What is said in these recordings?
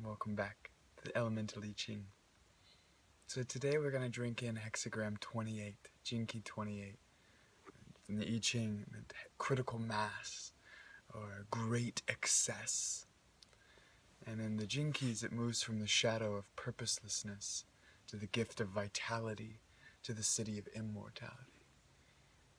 Welcome back to the Elemental I Ching. So today we're going to drink in hexagram 28, GK28. In the I Ching, critical mass or great excess. And in the Jinkies, it moves from the shadow of purposelessness to the gift of vitality to the city of immortality.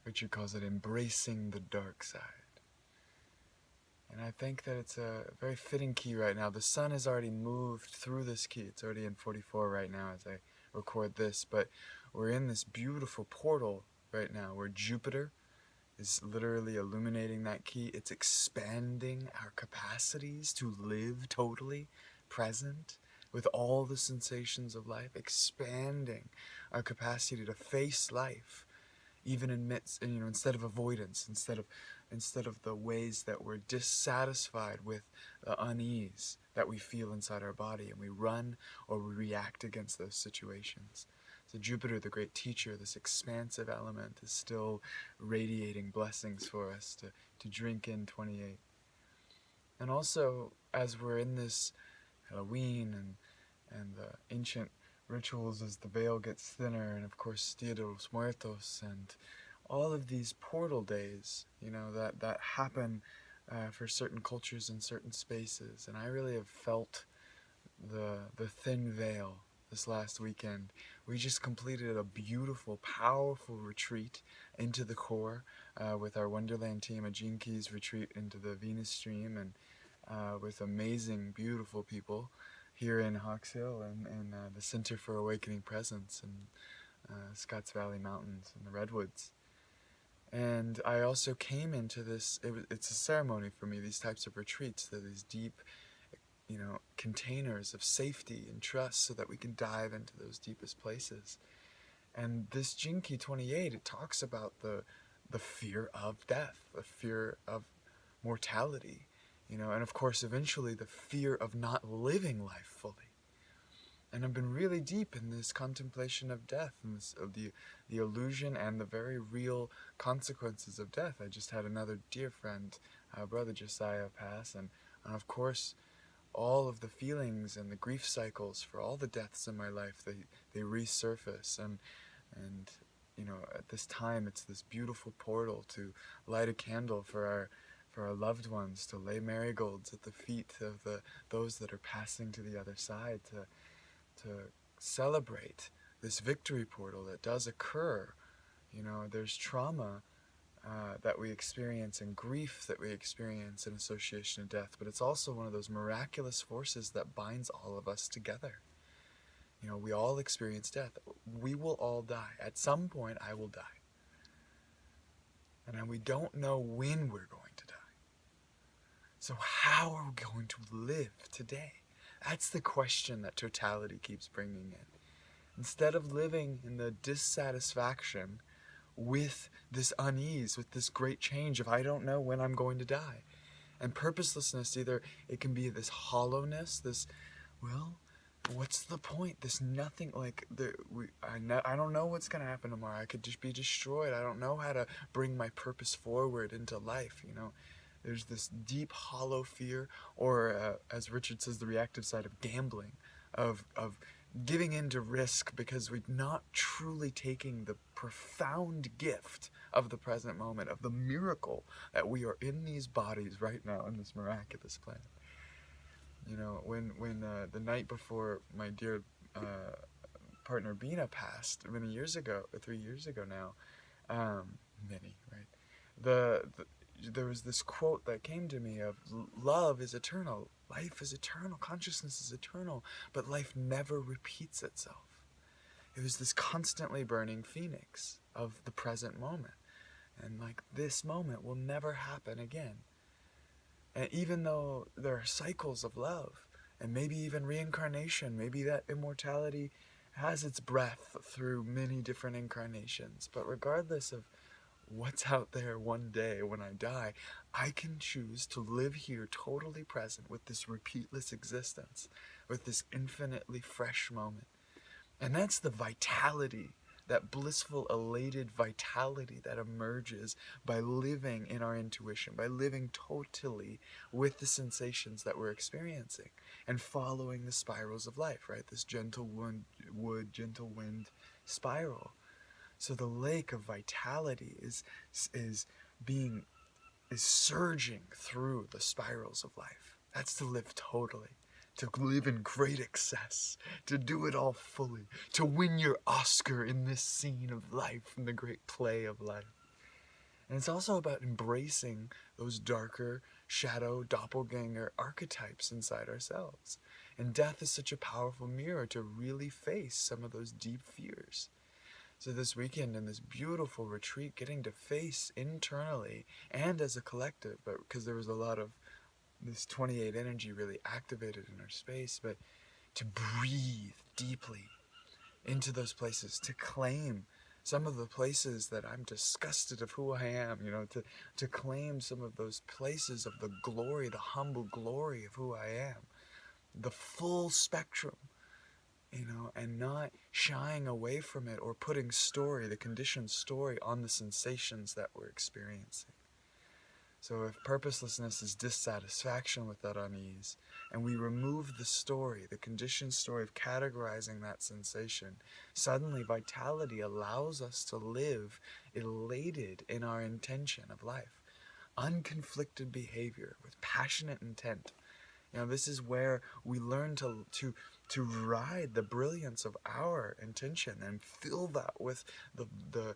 Richard calls it embracing the dark side. And I think that it's a very fitting key right now. The sun has already moved through this key. It's already in 44 right now as I record this. But we're in this beautiful portal right now where Jupiter is literally illuminating that key. It's expanding our capacities to live totally present with all the sensations of life. Expanding our capacity to face life even instead of avoidance, instead of the ways that we're dissatisfied with the unease that we feel inside our body, and we run or we react against those situations. So Jupiter, the great teacher, this expansive element, is still radiating blessings for us to drink in 28. And also, as we're in this Halloween and the ancient rituals as the veil gets thinner, and of course Dia de los Muertos, and all of these portal days, that happen for certain cultures in certain spaces. And I really have felt the thin veil this last weekend. We just completed a beautiful, powerful retreat into the core with our Wonderland team, a Gene Keys retreat into the Venus stream, and with amazing, beautiful people here in Hawks Hill and the Center for Awakening Presence in Scotts Valley Mountains and the Redwoods. And I also came into this, it's a ceremony for me, these types of retreats. They're these deep, containers of safety and trust so that we can dive into those deepest places. And this Jinki 28, it talks about the fear of death, the fear of mortality, and of course eventually the fear of not living life fully. And I've been really deep in this contemplation of death and of the illusion and the very real consequences of death. I just had another dear friend, Brother Josiah, pass, and of course all of the feelings and the grief cycles for all the deaths in my life, they resurface. And at this time it's this beautiful portal to light a candle for our loved ones, to lay marigolds at the feet of those that are passing to the other side, to celebrate this victory portal that does occur. There's trauma that we experience and grief that we experience in association of death, but it's also one of those miraculous forces that binds all of us together. We all experience death. We will all die. At some point, I will die. And we don't know when we're going to die. So how are we going to live today? That's the question that totality keeps bringing in. Instead of living in the dissatisfaction with this unease, with this great change of I don't know when I'm going to die. And purposelessness, either it can be this hollowness, this, what's the point? This nothing, I don't know what's going to happen tomorrow. I could just be destroyed. I don't know how to bring my purpose forward into life, There's this deep, hollow fear, or as Richard says, the reactive side of gambling, of giving in to risk because we're not truly taking the profound gift of the present moment, of the miracle that we are in these bodies right now on this miraculous planet. When the night before my dear partner Bina passed many years ago, 3 years ago now, there was this quote that came to me of love is eternal, life is eternal, consciousness is eternal, but life never repeats itself. It was this constantly burning phoenix of the present moment. And this moment will never happen again. And even though there are cycles of love, and maybe even reincarnation, maybe that immortality has its breath through many different incarnations, but regardless of what's out there one day when I die, I can choose to live here totally present with this repeatless existence, with this infinitely fresh moment. And that's the vitality that blissful, elated vitality that emerges by living in our intuition, by living totally with the sensations that we're experiencing and following the spirals of life, right? This gentle wood, gentle wind spiral. So the lake of vitality is being is surging through the spirals of life. That's to live totally, to live in great excess, to do it all fully, to win your Oscar in this scene of life, in the great play of life. And it's also about embracing those darker shadow doppelganger archetypes inside ourselves. And death is such a powerful mirror to really face some of those deep fears. So this weekend in this beautiful retreat, getting to face internally and as a collective, but because there was a lot of this 28 energy really activated in our space, but to breathe deeply into those places, to claim some of the places that I'm disgusted of who I am, to claim some of those places of the glory, the humble glory of who I am, the full spectrum, and not shying away from it or putting story, the conditioned story, on the sensations that we're experiencing. So if purposelessness is dissatisfaction with that unease, and we remove the story, the conditioned story of categorizing that sensation, suddenly vitality allows us to live elated in our intention of life. Unconflicted behavior with passionate intent. This is where we learn to ride the brilliance of our intention and fill that with the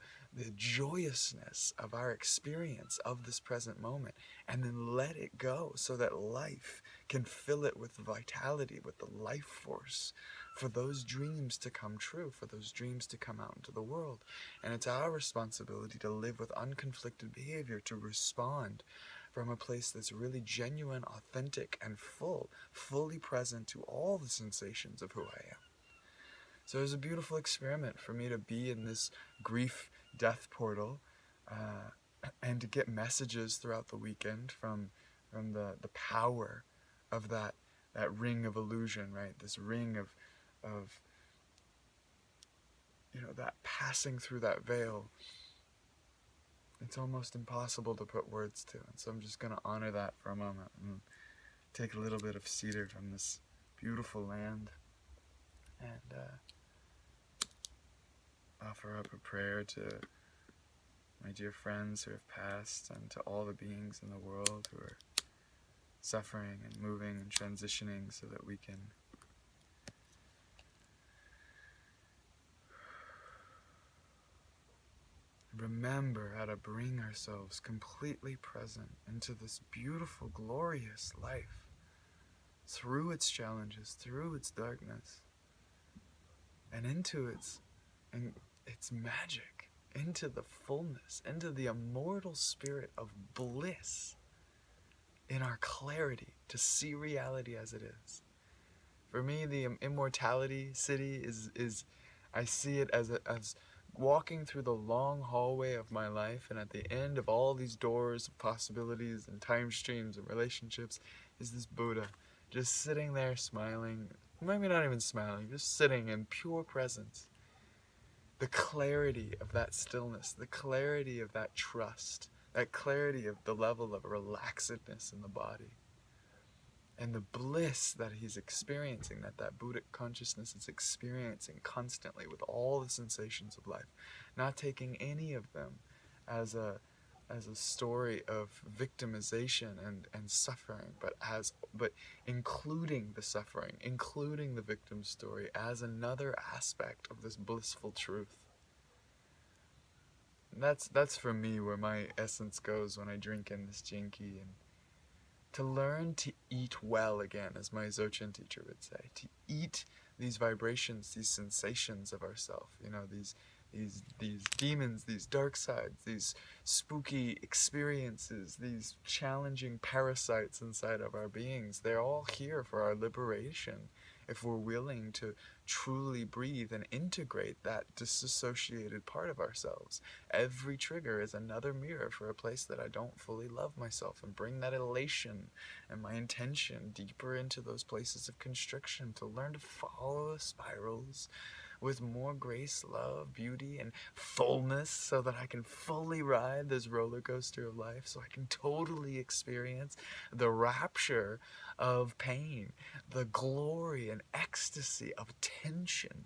joyousness of our experience of this present moment, and then let it go so that life can fill it with vitality, with the life force for those dreams to come true, for those dreams to come out into the world. And it's our responsibility to live with unconflicted behavior, to respond from a place that's really genuine, authentic, and fully present to all the sensations of who I am. So it was a beautiful experiment for me to be in this grief death portal, and to get messages throughout the weekend from the power of that ring of illusion, right? This ring of that passing through that veil. It's almost impossible to put words to, and so I'm just going to honor that for a moment and take a little bit of cedar from this beautiful land and offer up a prayer to my dear friends who have passed and to all the beings in the world who are suffering and moving and transitioning, so that we can remember how to bring ourselves completely present into this beautiful, glorious life, through its challenges, through its darkness, and into its magic, into the fullness, into the immortal spirit of bliss, in our clarity to see reality as it is. For me, the immortality city is I see it as walking through the long hallway of my life, and at the end of all these doors of possibilities and time streams and relationships is this Buddha, just sitting there smiling, maybe not even smiling, just sitting in pure presence. The clarity of that stillness, the clarity of that trust, that clarity of the level of relaxedness in the body, and the bliss that he's experiencing, that Buddhic consciousness is experiencing constantly with all the sensations of life, not taking any of them as a story of victimization and suffering, but including the suffering, including the victim story as another aspect of this blissful truth. And that's for me where my essence goes when I drink in this jinki, and to learn to eat well again, as my Dzogchen teacher would say, to eat these vibrations, these sensations of ourself, these demons, these dark sides, these spooky experiences, these challenging parasites inside of our beings. They're all here for our liberation if we're willing to truly breathe and integrate that disassociated part of ourselves. Every trigger is another mirror for a place that I don't fully love myself, and bring that elation and my intention deeper into those places of constriction, to learn to follow the spirals with more grace, love, beauty, and fullness, so that I can fully ride this roller coaster of life, so I can totally experience the rapture of pain, the glory and ecstasy of tension,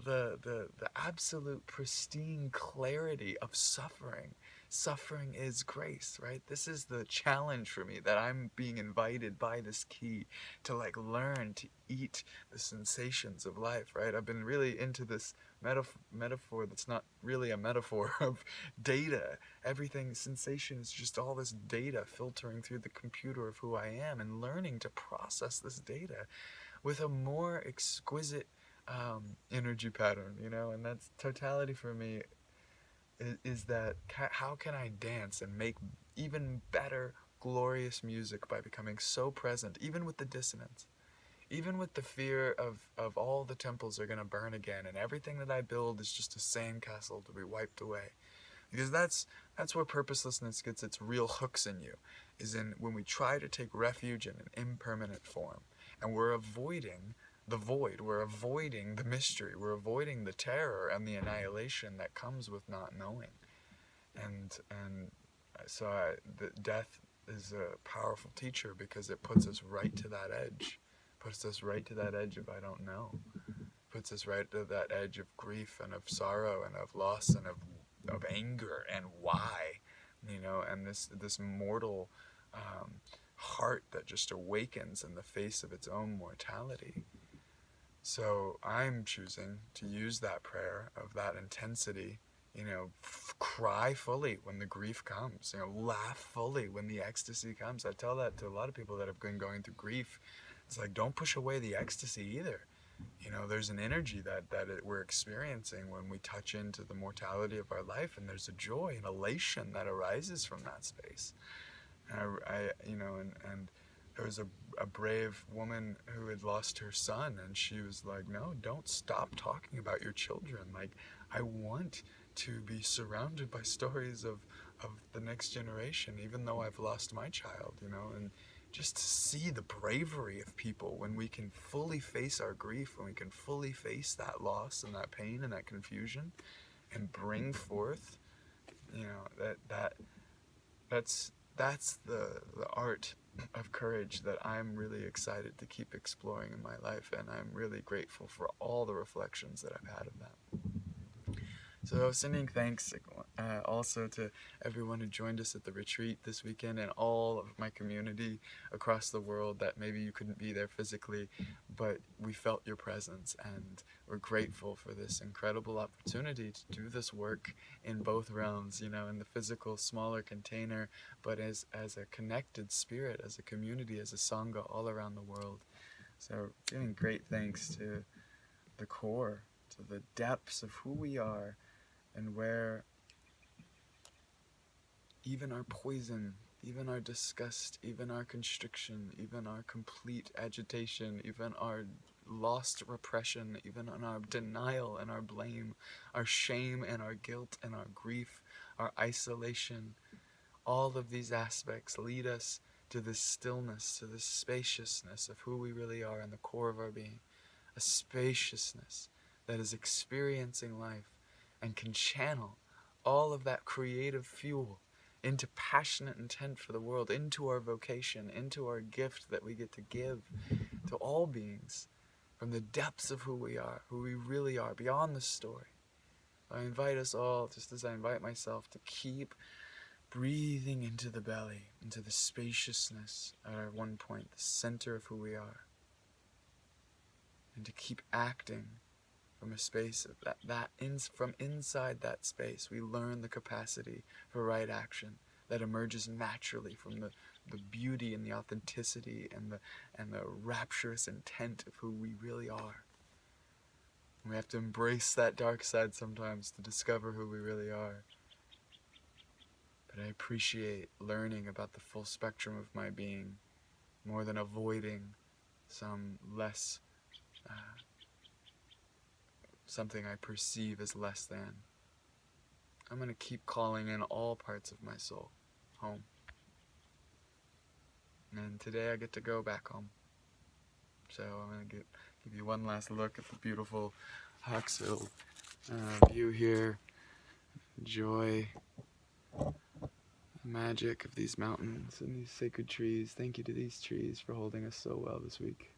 the absolute pristine clarity of suffering. Suffering is grace, right? This is the challenge for me, that I'm being invited by this key to like learn to eat the sensations of life, right? I've been really into this metaphor that's not really a metaphor of data. Everything, sensation is just all this data filtering through the computer of who I am, and learning to process this data with a more exquisite energy pattern, you know. And that's totality for me, is that how can I dance and make even better, glorious music by becoming so present, even with the dissonance, even with the fear of all the temples are going to burn again, and everything that I build is just a sandcastle to be wiped away. Because that's where purposelessness gets its real hooks in you, is in when we try to take refuge in an impermanent form, and we're avoiding the void, we're avoiding the mystery, we're avoiding the terror and the annihilation that comes with not knowing. And so the death is a powerful teacher, because it puts us right to that edge, puts us right to that edge of I don't know, puts us right to that edge of grief and of sorrow and of loss and of anger, and why, you know, and this mortal heart that just awakens in the face of its own mortality. So I'm choosing to use that prayer of that intensity, you know, cry fully when the grief comes, you know, laugh fully when the ecstasy comes. I tell that to a lot of people that have been going through grief. It's like, don't push away the ecstasy either. You know, there's an energy that we're experiencing when we touch into the mortality of our life, and there's a joy and elation that arises from that space. And I you know, and there was a brave woman who had lost her son, and she was like, no, don't stop talking about your children. Like, I want to be surrounded by stories of the next generation, even though I've lost my child, you know. And just to see the bravery of people when we can fully face our grief, when we can fully face that loss and that pain and that confusion, and bring forth, you know, that's the art of courage that I'm really excited to keep exploring in my life, and I'm really grateful for all the reflections that I've had of that. So sending thanks also to everyone who joined us at the retreat this weekend, and all of my community across the world that maybe you couldn't be there physically, but we felt your presence, and we're grateful for this incredible opportunity to do this work in both realms, you know, in the physical, smaller container, but as a connected spirit, as a community, as a Sangha all around the world. So giving great thanks to the core, to the depths of who we are, and where even our poison, even our disgust, even our constriction, even our complete agitation, even our lost repression, even on our denial and our blame, our shame and our guilt and our grief, our isolation, all of these aspects lead us to this stillness, to this spaciousness of who we really are in the core of our being. A spaciousness that is experiencing life and can channel all of that creative fuel into passionate intent for the world, into our vocation, into our gift that we get to give to all beings from the depths of who we are, who we really are, beyond the story. I invite us all, just as I invite myself, to keep breathing into the belly, into the spaciousness at our one point, the center of who we are, and to keep acting from a space of from inside that space. We learn the capacity for right action that emerges naturally from the beauty and the authenticity and the rapturous intent of who we really are. And we have to embrace that dark side sometimes to discover who we really are. But I appreciate learning about the full spectrum of my being more than avoiding some less something I perceive as less than. I'm going to keep calling in all parts of my soul home. And today I get to go back home. So I'm going to give you one last look at the beautiful Huxville view here. Enjoy the magic of these mountains and these sacred trees. Thank you to these trees for holding us so well this week.